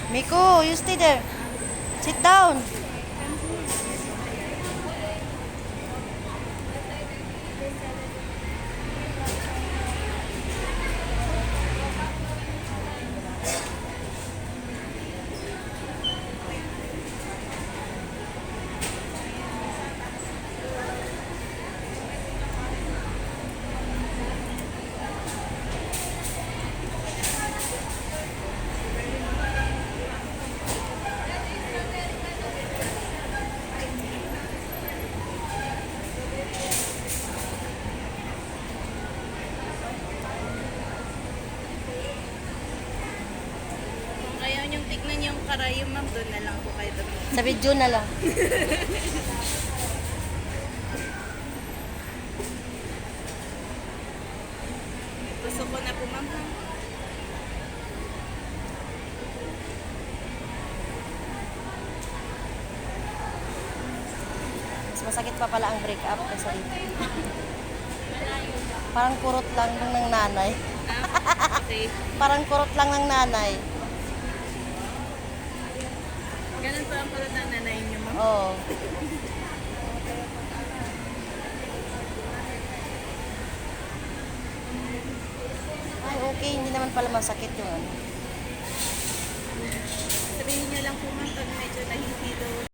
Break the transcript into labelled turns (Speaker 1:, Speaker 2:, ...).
Speaker 1: Miko, you stay there. Sit down.
Speaker 2: Ayaw niyong tignan yung karayom, ma'am. Doon na lang po kayo doon.
Speaker 1: Sa video na lang.
Speaker 2: Gusto ko na po, ma'am.
Speaker 1: Mas masakit pa pala ang break up kaysa dito. Parang kurot lang ng nanay.
Speaker 2: Okay.
Speaker 1: Parang kurot lang ng nanay.
Speaker 2: Ganun po ang pala nanay niyo, ma'am.
Speaker 1: Oo. Ay, okay. Hindi naman pala masakit yung ano.
Speaker 2: Sabihin niyo lang po, ma'am.